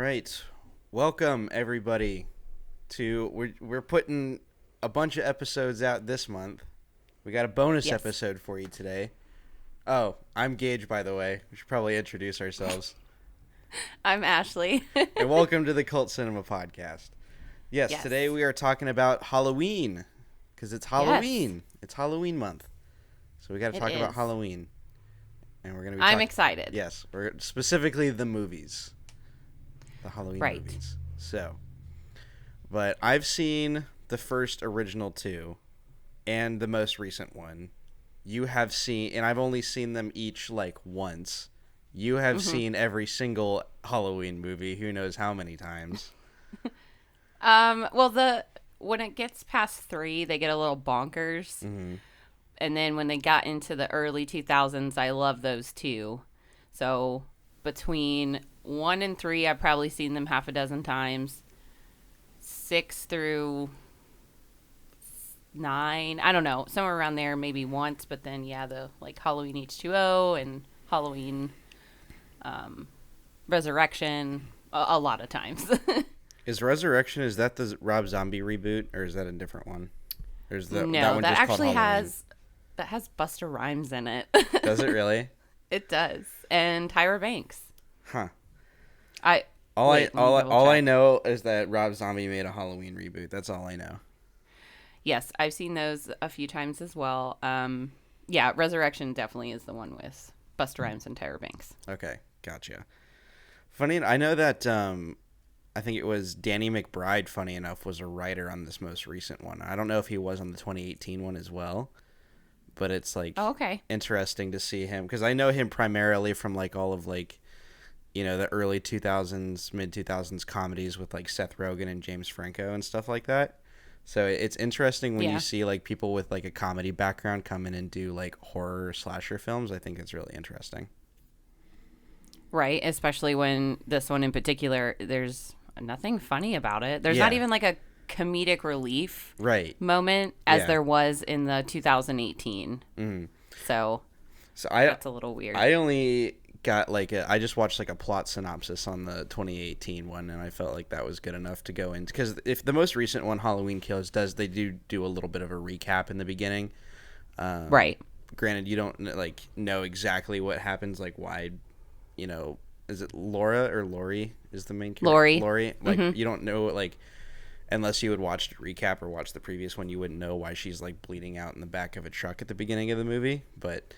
right. Welcome everybody to we're putting a bunch of episodes out this month. We got a bonus episode for you today. Oh, I'm Gage, by the way. We should probably introduce ourselves. I'm Ashley. And welcome to the Cult Cinema Podcast. Yes, today we are talking about Halloween because it's Halloween. Yes. It's Halloween month. So we got to talk about Halloween. And we're going to be I'm excited. Yes, we're specifically the movies. The Halloween movies. So, but I've seen the first original two and the most recent one. You have seen, and I've only seen them each like once. You have seen every single Halloween movie, who knows how many times. Well, when it gets past 3, they get a little bonkers. Mm-hmm. And then when they got into the early 2000s, I love those too. So between 1 and 3, I've probably seen them half a dozen times. 6 through 9, I don't know, somewhere around there, maybe once. But then, the like Halloween H2O and Halloween Resurrection, a lot of times. Is Resurrection, is that the Rob Zombie reboot, or is that a different one? Or is that one that just actually called has Busta Rhymes in it. Does it really? It does, and Tyra Banks. Huh. All I know is that Rob Zombie made a Halloween reboot. That's all I know. Yes, I've seen those a few times as well. Resurrection definitely is the one with Busta Rhymes and Tyra Banks. Okay, gotcha. Funny, I know that I think it was Danny McBride, funny enough, was a writer on this most recent one. I don't know if he was on the 2018 one as well, but it's like interesting to see him, because I know him primarily from like all of like, the early 2000s, mid 2000s comedies with like Seth Rogen and James Franco and stuff like that. So it's interesting when you see like people with like a comedy background come in and do like horror slasher films. I think it's really interesting. Right, especially when this one in particular, there's nothing funny about it. There's not even like a comedic relief moment as there was in the 2018. Mm-hmm. So that's a little weird. I only got I just watched like a plot synopsis on the 2018 one, and I felt like that was good enough to go into, because if the most recent one, Halloween Kills, they do a little bit of a recap in the beginning. Right. Granted, you don't like know exactly what happens, like why, is it Laura or Lori is the main character? Lori. Like you don't know, like, unless you had watched a recap or watched the previous one, you wouldn't know why she's like bleeding out in the back of a truck at the beginning of the movie. But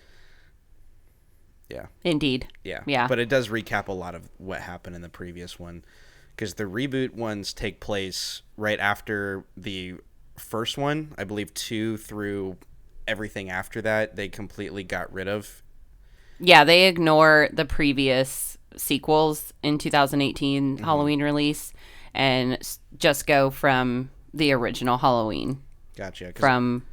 yeah. Indeed. Yeah. But it does recap a lot of what happened in the previous one, because the reboot ones take place right after the first one. I believe 2 through everything after that they completely got rid of. Yeah, they ignore the previous sequels in 2018 Halloween release and just go from the original Halloween. Gotcha. From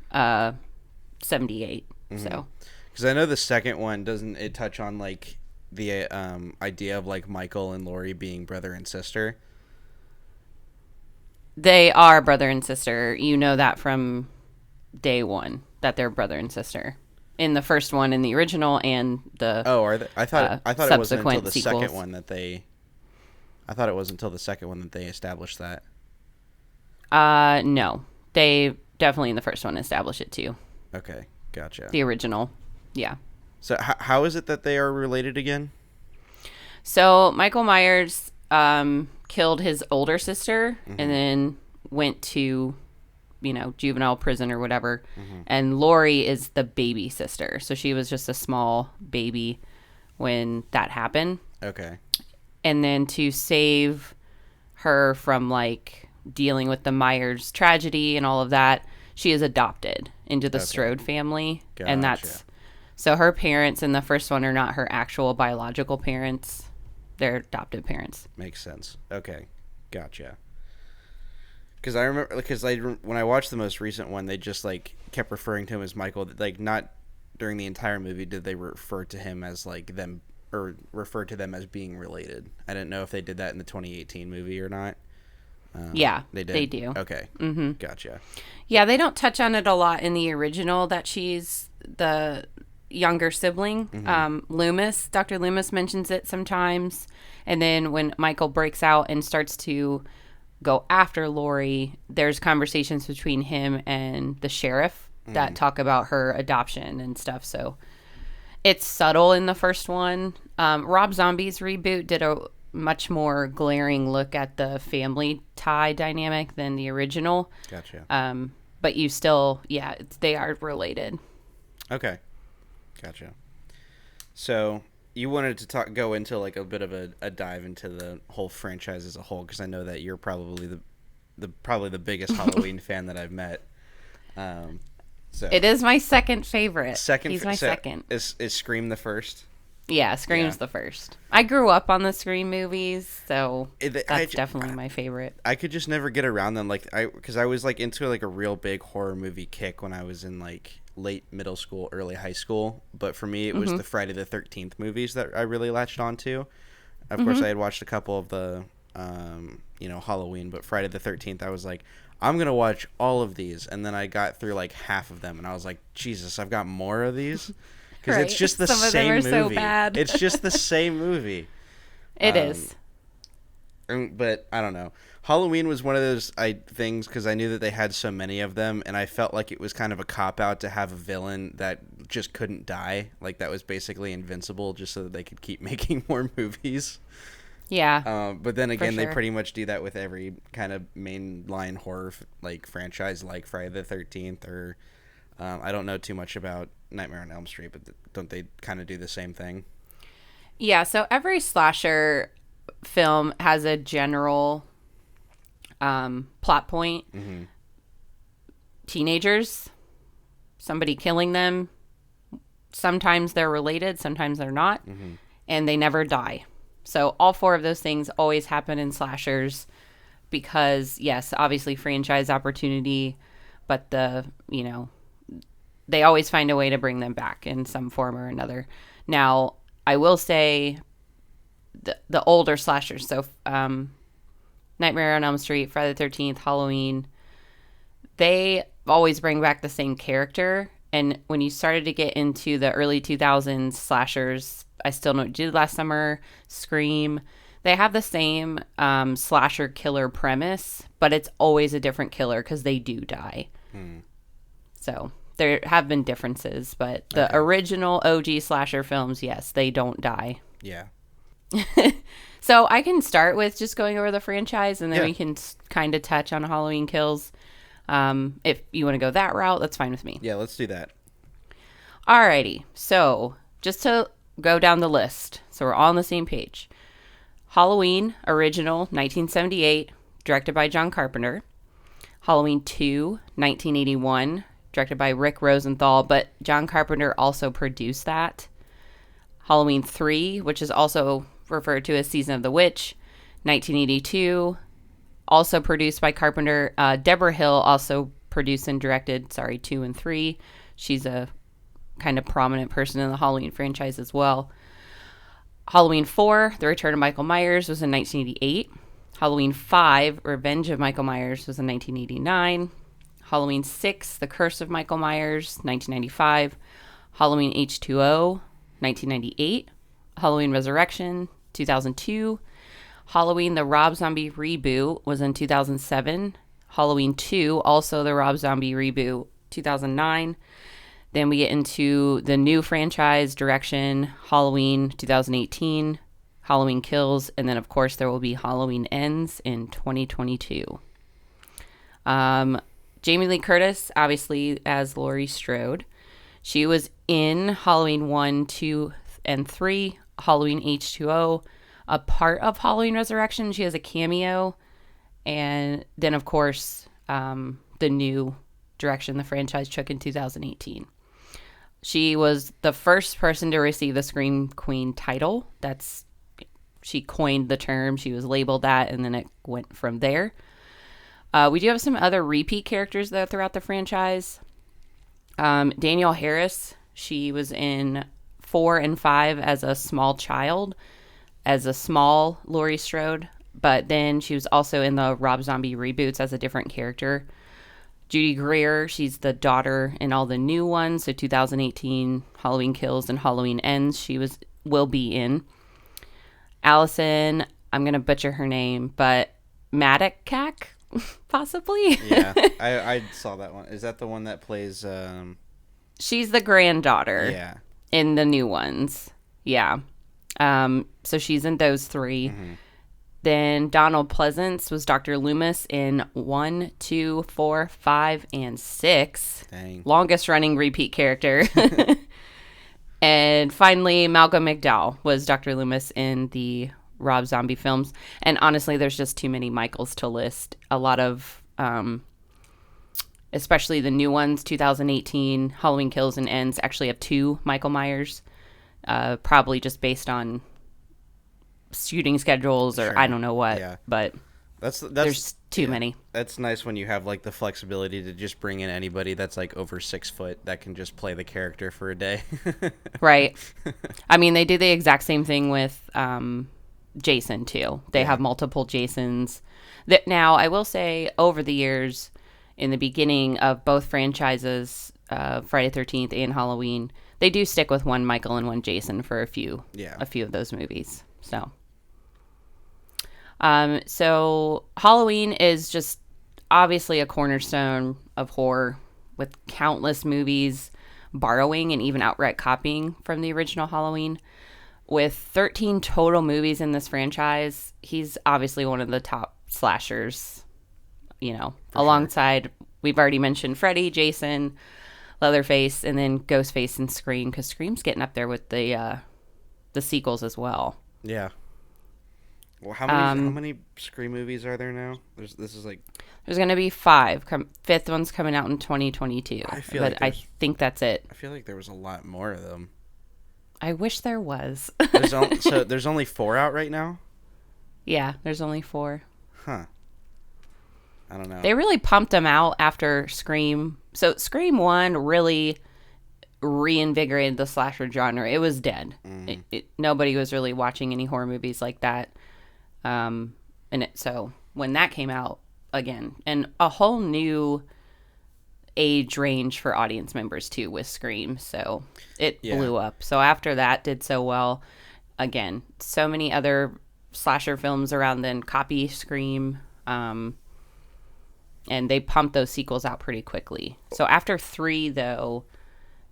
78. So. Because I know the second one, doesn't it touch on like the idea of like Michael and Laurie being brother and sister? They are brother and sister. You know that from day one, that they're brother and sister. In the first one, in the original, and the are they? I thought it wasn't until the sequels. second one that they. I thought it was until the second one that they established that. No, they definitely in the first one established it too. Okay, gotcha. The original, yeah. So how is it that they are related again? So Michael Myers killed his older sister and then went to, juvenile prison or whatever. And Lori is the baby sister. So she was just a small baby when that happened. Okay. And then to save her from like dealing with the Myers tragedy and all of that, she is adopted into the Strode family. Gotcha. And so her parents in the first one are not her actual biological parents. They're adoptive parents. Makes sense. Okay. Gotcha. Because I remember, when I watched the most recent one, they just like kept referring to him as Michael. Like, not during the entire movie did they refer to him as like them, or refer to them as being related. I didn't know if they did that in the 2018 movie or not. Yeah, they did. They do. Okay. Gotcha. Yeah, they don't touch on it a lot in the original that she's the younger sibling. Loomis, Dr. Loomis mentions it sometimes. And then when Michael breaks out and starts to go after Lori, there's conversations between him and the sheriff that talk about her adoption and stuff. So it's subtle in the first one. Rob Zombie's reboot did a much more glaring look at the family tie dynamic than the original. Gotcha. But you still, they are related. Okay. Gotcha. So you wanted to go into like a bit of a dive into the whole franchise as a whole, because I know that you're probably the biggest Halloween fan that I've met. So it is my second favorite. He's my second. Is Scream the first? Yeah, Scream's the first. I grew up on the Scream movies, so that's definitely my favorite. I could just never get around them, because I was like into like a real big horror movie kick when I was in like late middle school, early high school. But for me, it was the Friday the 13th movies that I really latched onto. Of course, I had watched a couple of the, Halloween, but Friday the 13th, I was like, I'm going to watch all of these. And then I got through like half of them, and I was like, Jesus, I've got more of these? Because it's just the same movie. So bad. It's just the same movie. It is. But I don't know. Halloween was one of those things, because I knew that they had so many of them, and I felt like it was kind of a cop-out to have a villain that just couldn't die. Like, that was basically invincible, just so that they could keep making more movies. Yeah. But then again, they pretty much do that with every kind of mainline horror franchise, like Friday the 13th, or I don't know too much about Nightmare on Elm Street, but don't they kind of do the same thing? Yeah, so every slasher film has a general plot point. Teenagers, somebody killing them. Sometimes they're related, sometimes they're not, and they never die. So all four of those things always happen in slashers because, yes, obviously franchise opportunity, but they always find a way to bring them back in some form or another. Now, I will say the older slashers, so Nightmare on Elm Street, Friday the 13th, Halloween, they always bring back the same character. And when you started to get into the early 2000s slashers, I Still Know What You Did Last Summer, Scream, they have the same slasher killer premise, but it's always a different killer because they do die. So there have been differences, but the original OG slasher films, yes, they don't die. Yeah. So I can start with just going over the franchise, and then we can kind of touch on Halloween Kills. If you want to go that route, that's fine with me. Yeah, let's do that. Alrighty. So just to go down the list, so we're all on the same page. Halloween, original, 1978, directed by John Carpenter. Halloween 2, 1981, directed by Rick Rosenthal, but John Carpenter also produced that. Halloween 3, which is also referred to as Season of the Witch, 1982, also produced by Carpenter. Deborah Hill also produced and directed, 2 and 3. She's a kind of prominent person in the Halloween franchise as well. Halloween 4, The Return of Michael Myers, was in 1988. Halloween 5, Revenge of Michael Myers, was in 1989. Halloween 6, The Curse of Michael Myers, 1995. Halloween H2O, 1998. Halloween Resurrection, 2002. Halloween, the Rob Zombie reboot, was in 2007. Halloween 2, also the Rob Zombie reboot, 2009. Then we get into the new franchise direction, Halloween 2018, Halloween Kills, and then, of course, there will be Halloween Ends in 2022. Jamie Lee Curtis, obviously, as Laurie Strode. She was in Halloween 1, 2, and 3, Halloween H2O, a part of Halloween Resurrection. She has a cameo. And then, of course, the new direction the franchise took in 2018. She was the first person to receive the Scream Queen title. She coined the term. She was labeled that, and then it went from there. We do have some other repeat characters, though, throughout the franchise. Danielle Harris, she was in 4 and 5 as a small child, as a small Laurie Strode, but then she was also in the Rob Zombie reboots as a different character. Judy Greer, she's the daughter in all the new ones. So 2018, Halloween Kills and Halloween Ends, will be in. Allison, I'm going to butcher her name, but Maddock, possibly? Yeah, I saw that one. Is that the one that plays... She's the granddaughter Yeah. in the new ones. Yeah. So she's in those 3. Mm-hmm. Then Donald Pleasance was Dr. Loomis in 1, 2, 4, 5, and 6. Dang. Longest running repeat character. And finally, Malcolm McDowell was Dr. Loomis in the Rob Zombie films. And honestly, there's just too many Michaels to list. A lot of, especially the new ones, 2018, Halloween Kills and Ends, actually have 2 Michael Myers. Probably just based on shooting schedules or Sure. I don't know what. Yeah. But there's too many. That's nice when you have like the flexibility to just bring in anybody that's like over 6 foot that can just play the character for a day. Right. I mean, they do the exact same thing with Jason too. They have multiple Jasons. That now, I will say, over the years, in the beginning of both franchises, Friday 13th and Halloween, they do stick with one Michael and one Jason for a few of those movies. So Halloween is just obviously a cornerstone of horror, with countless movies borrowing and even outright copying from the original Halloween. With 13 total movies in this franchise, he's obviously one of the top slashers, alongside, we've already mentioned Freddy, Jason, Leatherface, and then Ghostface and Scream, because Scream's getting up there with the sequels as well. Yeah. Well, how many Scream movies are there now? There's going to be 5. 5th one's coming out in 2022. I think that's it. I feel like there was a lot more of them. I wish there was. So there's only 4 out right now? Yeah, there's only 4. Huh. I don't know. They really pumped them out after Scream. So Scream 1 really reinvigorated the slasher genre. It was dead. Mm-hmm. Nobody was really watching any horror movies like that. So when that came out again, and a whole new age range for audience members too with Scream, so it blew up. So after that did so well, again, so many other slasher films around then copy Scream, and they pumped those sequels out pretty quickly. So after 3 though,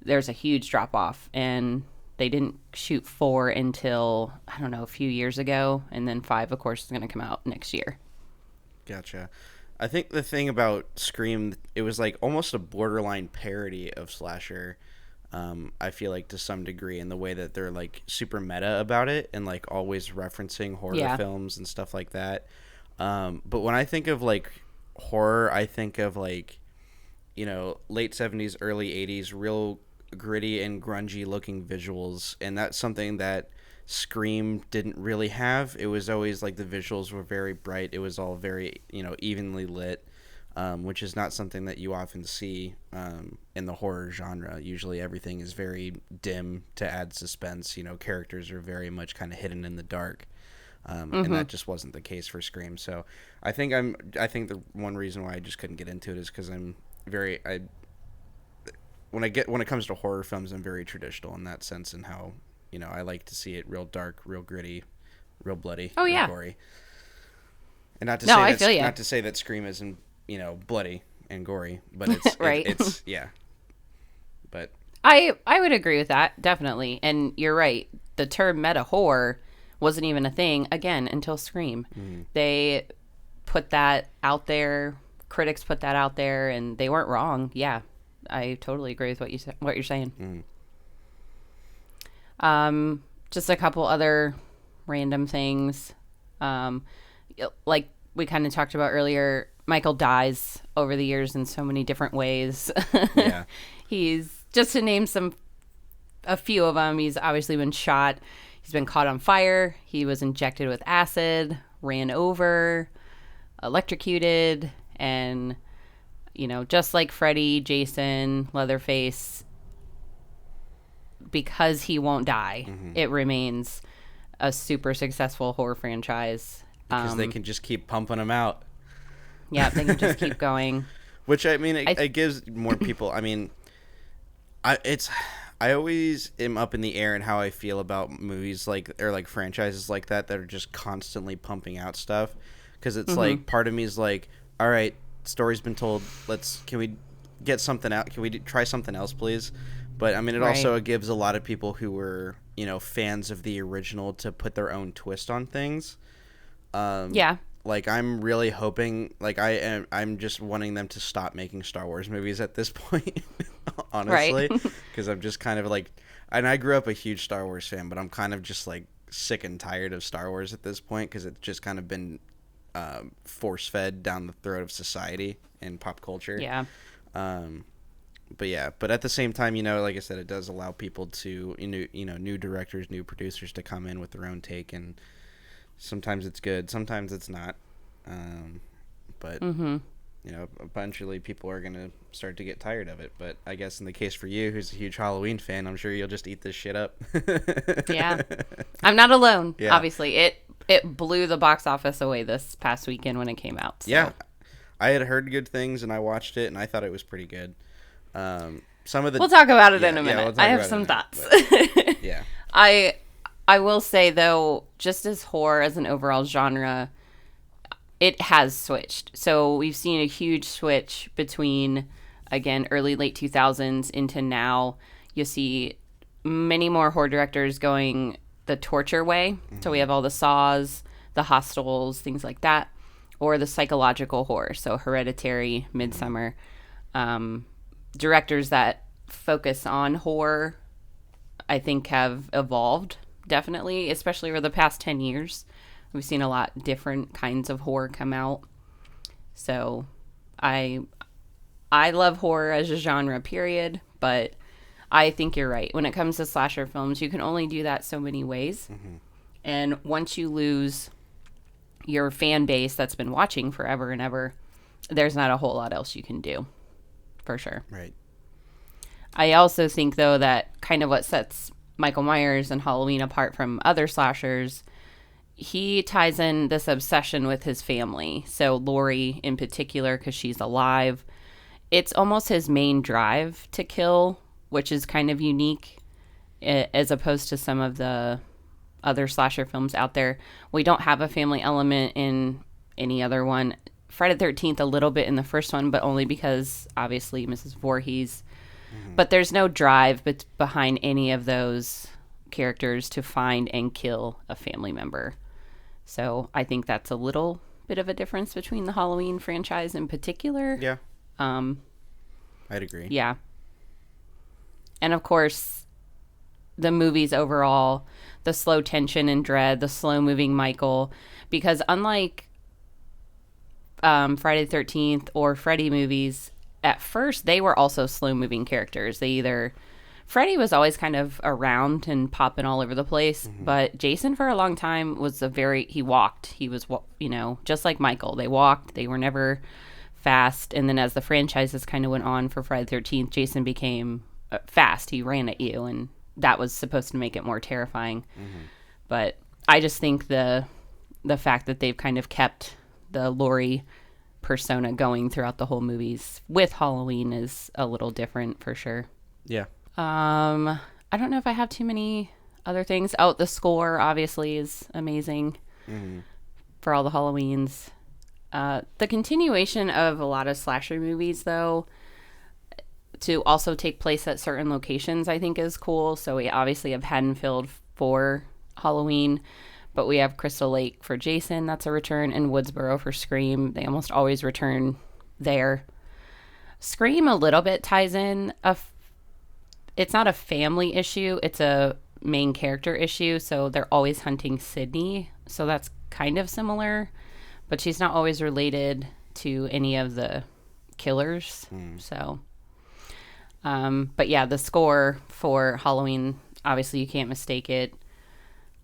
there's a huge drop off, and they didn't shoot 4 until, I don't know, a few years ago. And then 5, of course, is going to come out next year. Gotcha. I think the thing about Scream, it was like almost a borderline parody of slasher. I feel like to some degree, in the way that they're like super meta about it and like always referencing horror films and stuff like that. But when I think of like horror, I think of like, late 70s, early 80s, real gritty and grungy looking visuals, and that's something that Scream didn't really have. It was always like the visuals were very bright. It was all very evenly lit, which is not something that you often see in the horror genre. Usually everything is very dim to add suspense. Characters are very much kind of hidden in the dark, and that just wasn't the case for Scream. So I think the one reason why I just couldn't get into it is because when it comes to horror films, I'm very traditional in that sense, and how I like to see it real dark, real gritty, real bloody, real gory. And not to say that Scream isn't bloody and gory, but it's right. It's yeah. But I would agree with that, definitely. And you're right. The term meta horror wasn't even a thing again until Scream. Mm-hmm. They put that out there. Critics put that out there, and they weren't wrong. Yeah. I totally agree with what you're saying. Just a couple other random things. Like we kind of talked about earlier, Michael dies over the years in so many different ways. Yeah. He's, just to name a few of them, he's obviously been shot. He's been caught on fire. He was injected with acid, ran over, electrocuted, and just like Freddy, Jason, Leatherface, because he won't die, it remains a super successful horror franchise. Because they can just keep pumping them out. Yeah, they can just keep going. Which I mean, I it gives more people. I mean, I always am up in the air in how I feel about movies like franchises like that are just constantly pumping out stuff, because it's mm-hmm. like part of me is like, all right, story's been told. Can we get something out? Can we try something else, please? But I mean, it Right. also gives a lot of people who were fans of the original to put their own twist on things. Yeah. Like I'm really hoping, like I'm just wanting them to stop making Star Wars movies at this point, Right. honestly, because I'm just kind of like, and I grew up a huge Star Wars fan, but I'm kind of just like sick and tired of Star Wars at this point, because it's just kind of been force fed down the throat of society and pop culture. Yeah. Um, but yeah, but at the same time, like I said, it does allow people to, new directors, new producers to come in with their own take, and sometimes it's good, sometimes it's not. But Mm-hmm. eventually people are gonna start to get tired of it. But I guess in the case for you, who's a huge Halloween fan, I'm sure you'll just eat this shit up. Yeah. I'm not alone. Yeah. Obviously, it blew the box office away this past weekend when it came out. So. Yeah, I had heard good things, and I watched it, and I thought it was pretty good. Some of the We'll talk about it yeah, in a yeah, minute. we'll talk I have about it some in a minute, thoughts. but yeah. I will say though, just as horror as an overall genre, it has switched. So we've seen a huge switch between, again, early late 2000s into now. You see many more horror directors going the torture way. Mm-hmm. So we have all the Saws, the Hostels, things like that, or the psychological horror. So Hereditary, Midsummer. Directors that focus on horror, I think, have evolved, definitely, especially over the past 10 years. We've seen a lot different kinds of horror come out. So I love horror as a genre, period, but I think you're right. When it comes to slasher films, you can only do that so many ways. Mm-hmm. And once you lose your fan base that's been watching forever and ever, there's not a whole lot else you can do, for sure. Right. I also think, though, that kind of what sets Michael Myers and Halloween apart from other slashers, he ties in this obsession with his family. So Laurie in particular, because she's alive, it's almost his main drive to kill, which is kind of unique as opposed to some of the other slasher films out there. We don't have a family element in any other one. Friday the 13th a little bit in the first one, but only because obviously Mrs. Voorhees. Mm-hmm. But there's no drive behind any of those characters to find and kill a family member. So I think that's a little bit of a difference between the Halloween franchise in particular. Yeah. I'd agree. Yeah. And of course, the movies overall, the slow tension and dread, the slow moving Michael, because unlike Friday the 13th or Freddy movies, at first they were also slow moving characters. Freddy was always kind of around and popping all over the place, mm-hmm. but Jason for a long time was he walked. He was, just like Michael. They walked. They were never fast. And then as the franchises kind of went on for Friday the 13th, Jason became fast. He ran at you, and that was supposed to make it more terrifying. Mm-hmm. But I just think the fact that they've kind of kept the Laurie persona going throughout the whole movies with Halloween is a little different for sure. Yeah. I don't know if I have too many other things. Oh, the score obviously is amazing mm-hmm. for all the Halloweens. The continuation of a lot of slasher movies, though, to also take place at certain locations, I think is cool. So we obviously have Haddonfield for Halloween, but we have Crystal Lake for Jason. That's a return. And Woodsboro for Scream. They almost always return there. Scream a little bit ties in. It's not a family issue. It's a main character issue. So they're always hunting Sydney. So that's kind of similar. But she's not always related to any of the killers. So, but yeah, the score for Halloween, obviously you can't mistake it.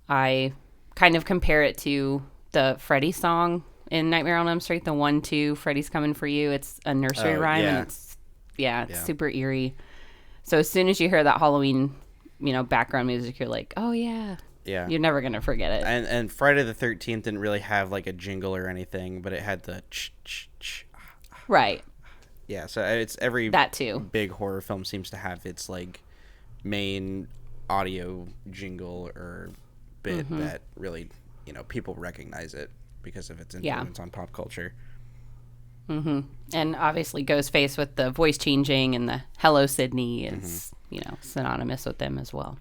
I kind of compare it to the Freddy song in Nightmare on Elm Street, the 1-2, Freddy's Coming for You. It's a nursery rhyme, yeah. and it's super eerie. So as soon as you hear that Halloween, background music, you're like, oh yeah. Yeah. You're never going to forget it. And Friday the 13th didn't really have like a jingle or anything, but it had the ch-ch-ch. Right. Yeah, so it's every That too. big horror film seems to have its like main audio jingle or bit Mm-hmm. that really, people recognize it because of its Yeah. influence on pop culture. Mm-hmm. And obviously Ghostface with the voice changing and the Hello Sydney Hmm. is, synonymous with them as well.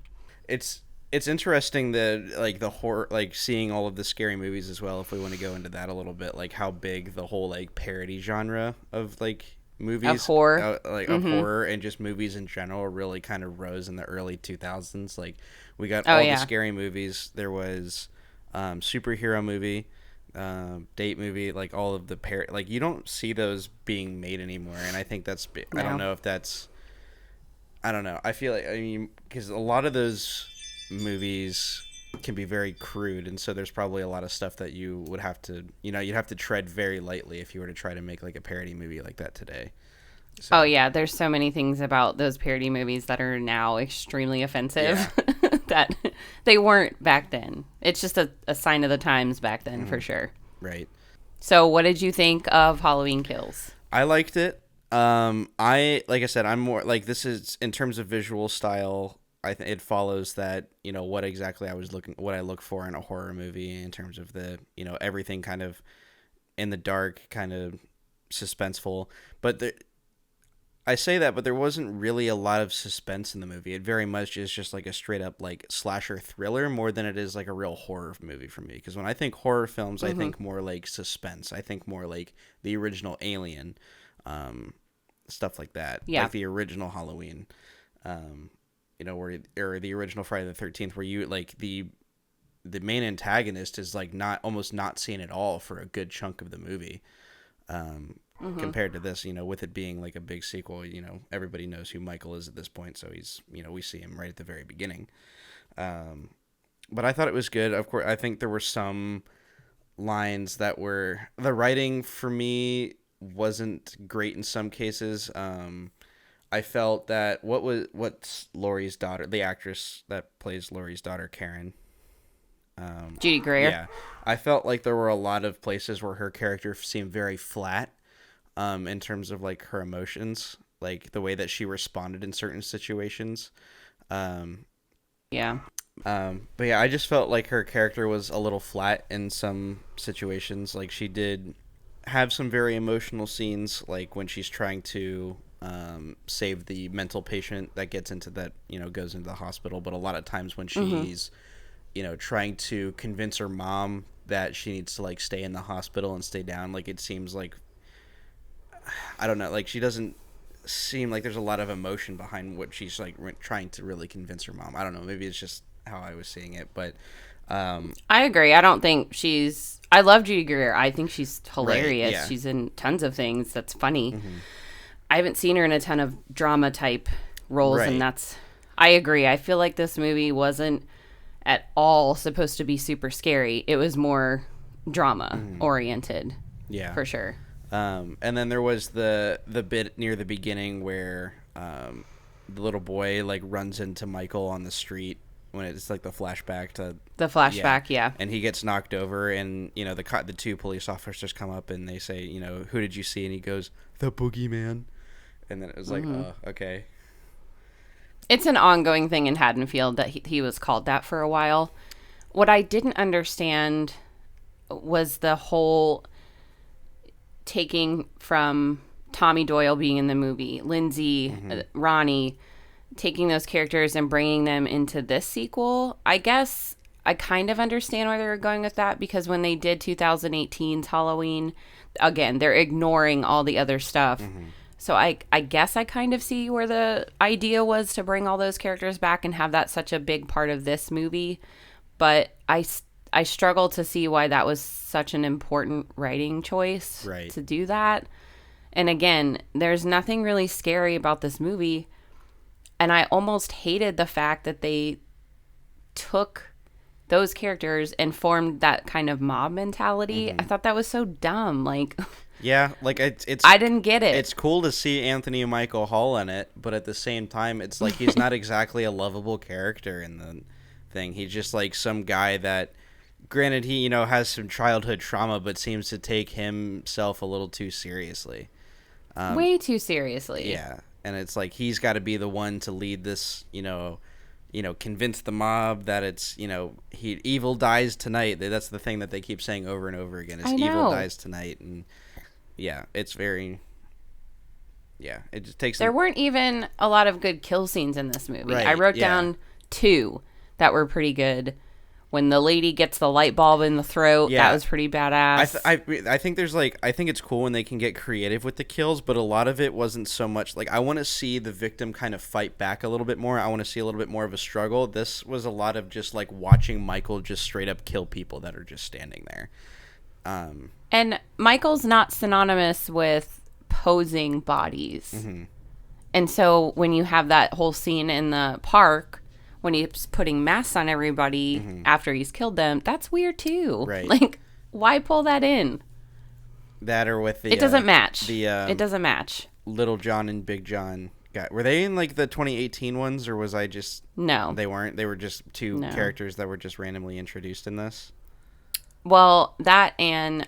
It's interesting that like the horror, like seeing all of the scary movies as well. If we want to go into that a little bit, like how big the whole like parody genre of like Of movies, horror. like of Mm-hmm. horror and just movies in general, really kind of rose in the early 2000s. Like we got Oh all the yeah. scary movies. There was superhero movie, date movie, like all of the like you don't see those being made anymore. And I think I don't No. know if that's, I don't know. I feel like, I mean, because a lot of those movies can be very crude, and so there's probably a lot of stuff that you would have to, you'd have to tread very lightly if you were to try to make like a parody movie like that today. Oh So yeah, there's so many things about those parody movies that are now extremely yeah, offensive that they weren't back then. It's just a sign of the times back then for hmm, sure. right. So what did you think of Halloween Kills? I liked it. I like I said, I'm more like this is in terms of visual style. I think it follows that what exactly what I look for in a horror movie in terms of the everything kind of in the dark, kind of suspenseful. But I say that, but there wasn't really a lot of suspense in the movie. It very much is just like a straight up like slasher thriller more than it is like a real horror movie for me. Because when I think horror films, I Mm-hmm. think more like suspense. I think more like the original Alien, um, stuff like that, Yeah. like the original Halloween, um, where or the original Friday the 13th, where you like the main antagonist is like not almost not seen at all for a good chunk of the movie. Um, Mm-hmm. Compared to this, with it being like a big sequel, everybody knows who Michael is at this point, so he's, we see him right at the very beginning. Um, but I thought it was good. Of course, I think there were some lines that were the writing for me wasn't great in some cases. I felt that what's Laurie's daughter, the actress that plays Laurie's daughter, Karen. Judy Greer. Yeah, I felt like there were a lot of places where her character seemed very flat, in terms of like her emotions, like the way that she responded in certain situations. Um, Yeah. but yeah, I just felt like her character was a little flat in some situations. Like she did have some very emotional scenes, like when she's trying to save the mental patient that gets into that, goes into the hospital. But a lot of times when Mm-hmm. she's, trying to convince her mom that she needs to like stay in the hospital and stay down, like it seems like, I don't know, like she doesn't seem like there's a lot of emotion behind what she's like trying to really convince her mom. I don't know, maybe it's just how I was seeing it, but I agree. I don't think she's. I love Judy Greer. I think she's right, hilarious. yeah, She's in tons of things that's funny. hmm, I haven't seen her in a ton of drama type roles, and right, that's. I agree. I feel like this movie wasn't at all supposed to be super scary. It was more drama hmm, oriented, yeah. for sure. And then there was the bit near the beginning where the little boy like runs into Michael on the street when it's like the flashback to, The yeah, flashback, yeah. and he gets knocked over, and the two police officers come up and they say, who did you see, and he goes, the boogeyman, and then it was like, Mm-hmm. oh, okay, It's an ongoing thing in Haddonfield that he was called that for a while. What I didn't understand was the whole taking from Tommy Doyle being in the movie, Lindsay, hmm, Ronnie, taking those characters and bringing them into this sequel. I guess I kind of understand where they were going with that because when they did 2018's Halloween, again, they're ignoring all the other stuff. hmm, So I guess I kind of see where the idea was to bring all those characters back and have that such a big part of this movie. But I struggle to see why that was such an important writing choice right, to do that. And again, there's nothing really scary about this movie. And I almost hated the fact that they took those characters and formed that kind of mob mentality. I hmm, thought that was so dumb. Like, yeah, like it's I didn't get it. it's cool to see Anthony Michael Hall in it, but at the same time, it's like he's not exactly a lovable character in the thing. He's just like some guy that, granted, he has some childhood trauma, but seems to take himself a little too seriously. Way too seriously. Yeah, and it's like he's got to be the one to lead this, convince the mob that it's, evil dies tonight. That's the thing that they keep saying over and over again is I evil know. dies tonight, and yeah, it's very, yeah, it just takes. There weren't even a lot of good kill scenes in this movie. Right, I wrote yeah. down 2 that were pretty good. When the lady gets the light bulb in the throat, Yeah. that was pretty badass. I think there's I think it's cool when they can get creative with the kills, but a lot of it wasn't so much I want to see the victim kind of fight back a little bit more. I want to see a little bit more of a struggle. This was a lot of just watching Michael just straight up kill people that are just standing there. And Michael's not synonymous with posing bodies. Mm-hmm. And so when you have that whole scene in the park when he's putting masks on everybody after he's killed them, that's weird too. Right. Why pull that in? That or with the It doesn't match. It doesn't match. Little John and Big John guy. Were they in the 2018 ones, or was I just No. They weren't. They were just 2 No. characters that were just randomly introduced in this. Well, that, and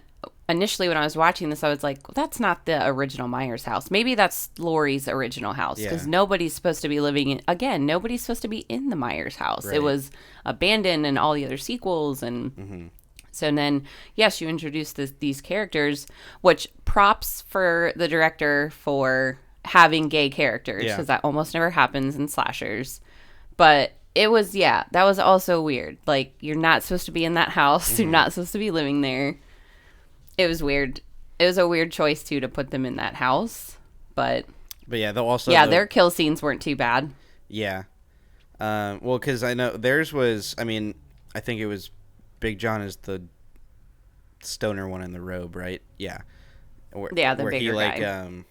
initially when I was watching this, I was like, well, that's not the original Myers house. Maybe that's Laurie's original house, because Yeah. nobody's supposed to be living in, again, nobody's supposed to be in the Myers house. Right. It was abandoned in all the other sequels. And so then, yes, you introduce these characters, which props for the director for having gay characters, Yeah. because that almost never happens in slashers. But it was, that was also weird. You're not supposed to be in that house. You're not supposed to be living there. It was weird. It was a weird choice, too, to put them in that house. But yeah, they'll also their kill scenes weren't too bad. Yeah. Well, because I know theirs was, I think it was Big John is the stoner one in the robe, right? Yeah. The where he, bigger guy.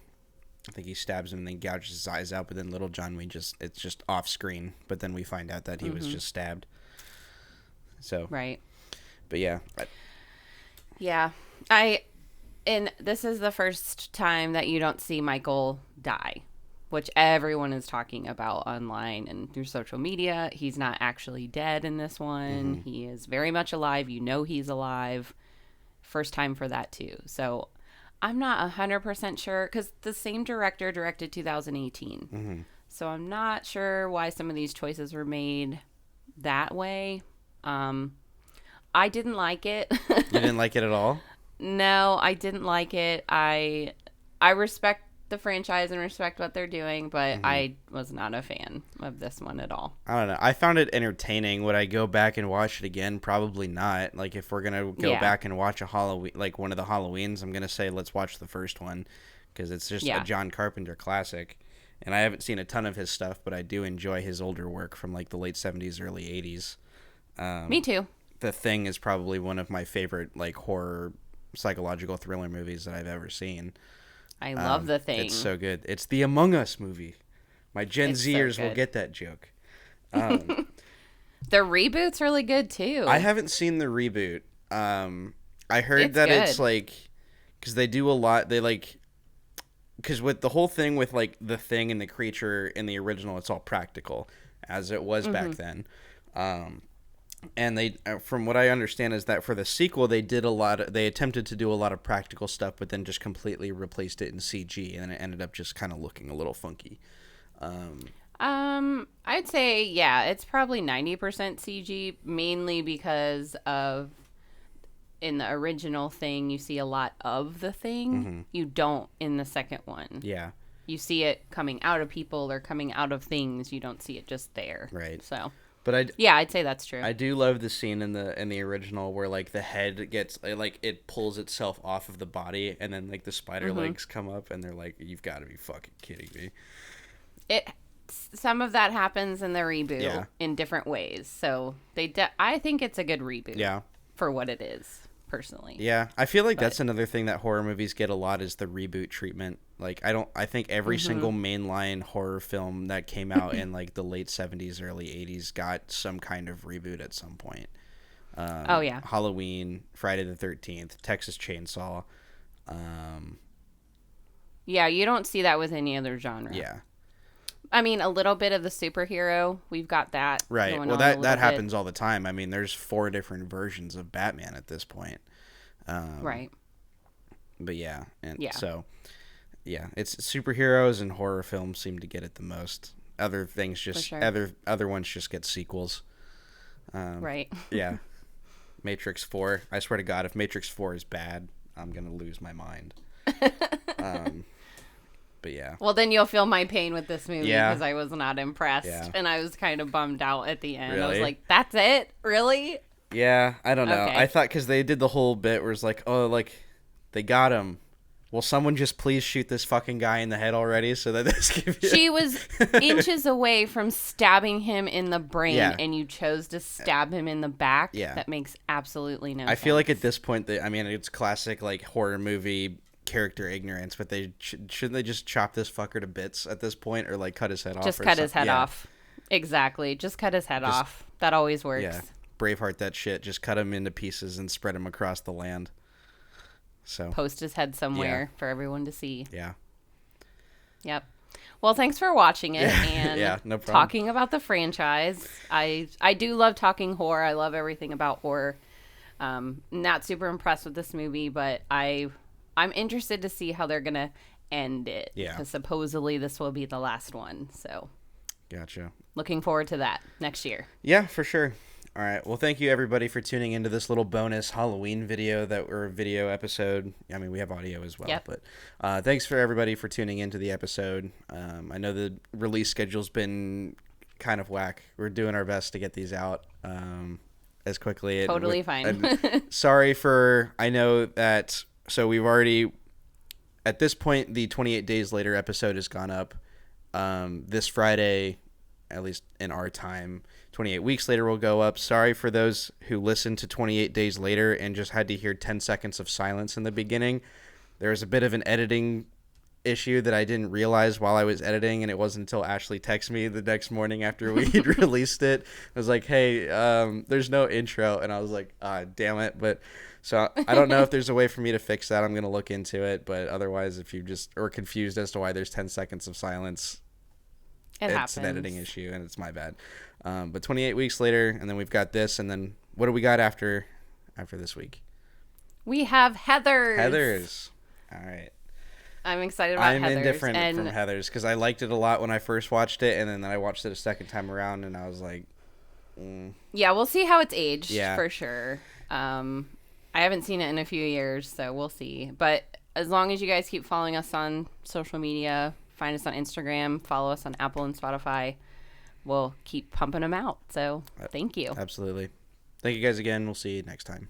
I think he stabs him and then gouges his eyes out, but then Little John, it's just off screen, but then we find out that he was just stabbed. So. Right. But yeah. Yeah. And this is the first time that you don't see Michael die, which everyone is talking about online and through social media. He's not actually dead in this one. He is very much alive. You know he's alive. First time for that, too. So I'm not 100% sure, because the same director directed 2018. So I'm not sure why some of these choices were made that way. I didn't like it. You didn't like it at all? No, I didn't like it. I respect the franchise and respect what they're doing, but I was not a fan of this one at all. I don't know. I found it entertaining. Would I go back and watch it again? Probably not. If we're going to go back and watch a Halloween, one of the Halloweens, I'm going to say let's watch the first one, because it's just a John Carpenter classic. And I haven't seen a ton of his stuff, but I do enjoy his older work from the late 70s, early 80s. Me too. The Thing is probably one of my favorite horror psychological thriller movies that I've ever seen. I love The Thing. It's so good. It's the Among Us movie. My Gen Zers will get that joke. The reboot's really good too. I haven't seen the reboot. I heard It's that good. it's because they do a lot. They because with the whole thing with the Thing and the creature in the original, it's all practical, as it was back then. And they, from what I understand, is that for the sequel, they attempted to do a lot of practical stuff, but then just completely replaced it in CG, and it ended up just kind of looking a little funky. I'd say, it's probably 90% CG, mainly because of, in the original Thing, you see a lot of the Thing. You don't in the second one. Yeah. You see it coming out of people or coming out of things. You don't see it just there. Right. So. But I'd say that's true. I do love the scene in the original where the head gets it pulls itself off of the body, and then the spider legs come up, and they're you've got to be fucking kidding me. Some of that happens in the reboot, Yeah. in different ways. So I think it's a good reboot. Yeah. For what it is, personally. Yeah, I feel that's another thing that horror movies get a lot is the reboot treatment. I think every single mainline horror film that came out in the late 70s, early 80s got some kind of reboot at some point. Oh yeah. Halloween, Friday the 13th, Texas Chainsaw. Yeah, you don't see that with any other genre. Yeah. I mean, a little bit of the superhero, we've got that. Right. Going Well, on that bit. happens all the time. I mean, there's 4 different versions of Batman at this point. Right. But yeah, and Yeah. so yeah, it's superheroes and horror films seem to get it the most. Other things just sure. other ones just get sequels. Right. Yeah. Matrix 4. I swear to God, if Matrix 4 is bad, I'm going to lose my mind. But yeah. Well, then you'll feel my pain with this movie Yeah. because I was not impressed. Yeah. And I was kind of bummed out at the end. I was Really? like, that's it? Really? Yeah, I don't know. Okay. I thought because they did the whole bit where it's like, oh, like, they got him. Will someone just please shoot this fucking guy in the head already so that this can be... She was inches away from stabbing him in the brain, Yeah. and you chose to stab him in the back? Yeah. That makes absolutely no sense. I feel like at this point, I mean, it's classic, like, horror movie character ignorance, but they shouldn't they just chop this fucker to bits at this point, or, like, cut his head off? Just or cut his head yeah. off. Exactly. Just cut his head off. That always works. Yeah. Braveheart that shit. Just cut him into pieces and spread him across the land. So Post his head somewhere for everyone to see. yeah. Yep. Well, thanks for watching it and Yeah, no problem. talking about the franchise. I do love talking horror. I love everything about horror. Not super impressed with this movie, but I'm interested to see how they're gonna end it. Yeah. Because supposedly this will be the last one. So Gotcha. looking forward to that next year. Yeah, for sure. All right. Well, thank you everybody for tuning into this little bonus Halloween video video episode. I mean, we have audio as well, Yep. but thanks for everybody for tuning into the episode. I know the release schedule's been kind of whack. We're doing our best to get these out as quickly. Totally fine. Sorry for, I know that, so we've already, at this point, the 28 Days Later episode has gone up this Friday, at least in our time. 28 Weeks Later will go up. Sorry for those who listened to 28 Days Later and just had to hear 10 seconds of silence in the beginning. There was a bit of an editing issue that I didn't realize while I was editing, and it wasn't until Ashley texted me the next morning after we'd released it. I was like, hey, there's no intro, and I was like, damn it. But so I don't know if there's a way for me to fix that. I'm going to look into it, but otherwise, if you just are confused as to why there's 10 seconds of silence, it's an editing issue, and it's my bad. But 28 Weeks Later, and then we've got this, and then what do we got after this week? We have Heathers. Heathers. All right. I'm excited about Heathers. I'm indifferent from Heathers because I liked it a lot when I first watched it, and then I watched it a second time around, and I was like, Yeah, we'll see how it's aged Yeah. for sure. I haven't seen it in a few years, so we'll see. But as long as you guys keep following us on social media, find us on Instagram, follow us on Apple and Spotify, we'll keep pumping them out. So thank you. Absolutely. Thank you guys again. We'll see you next time.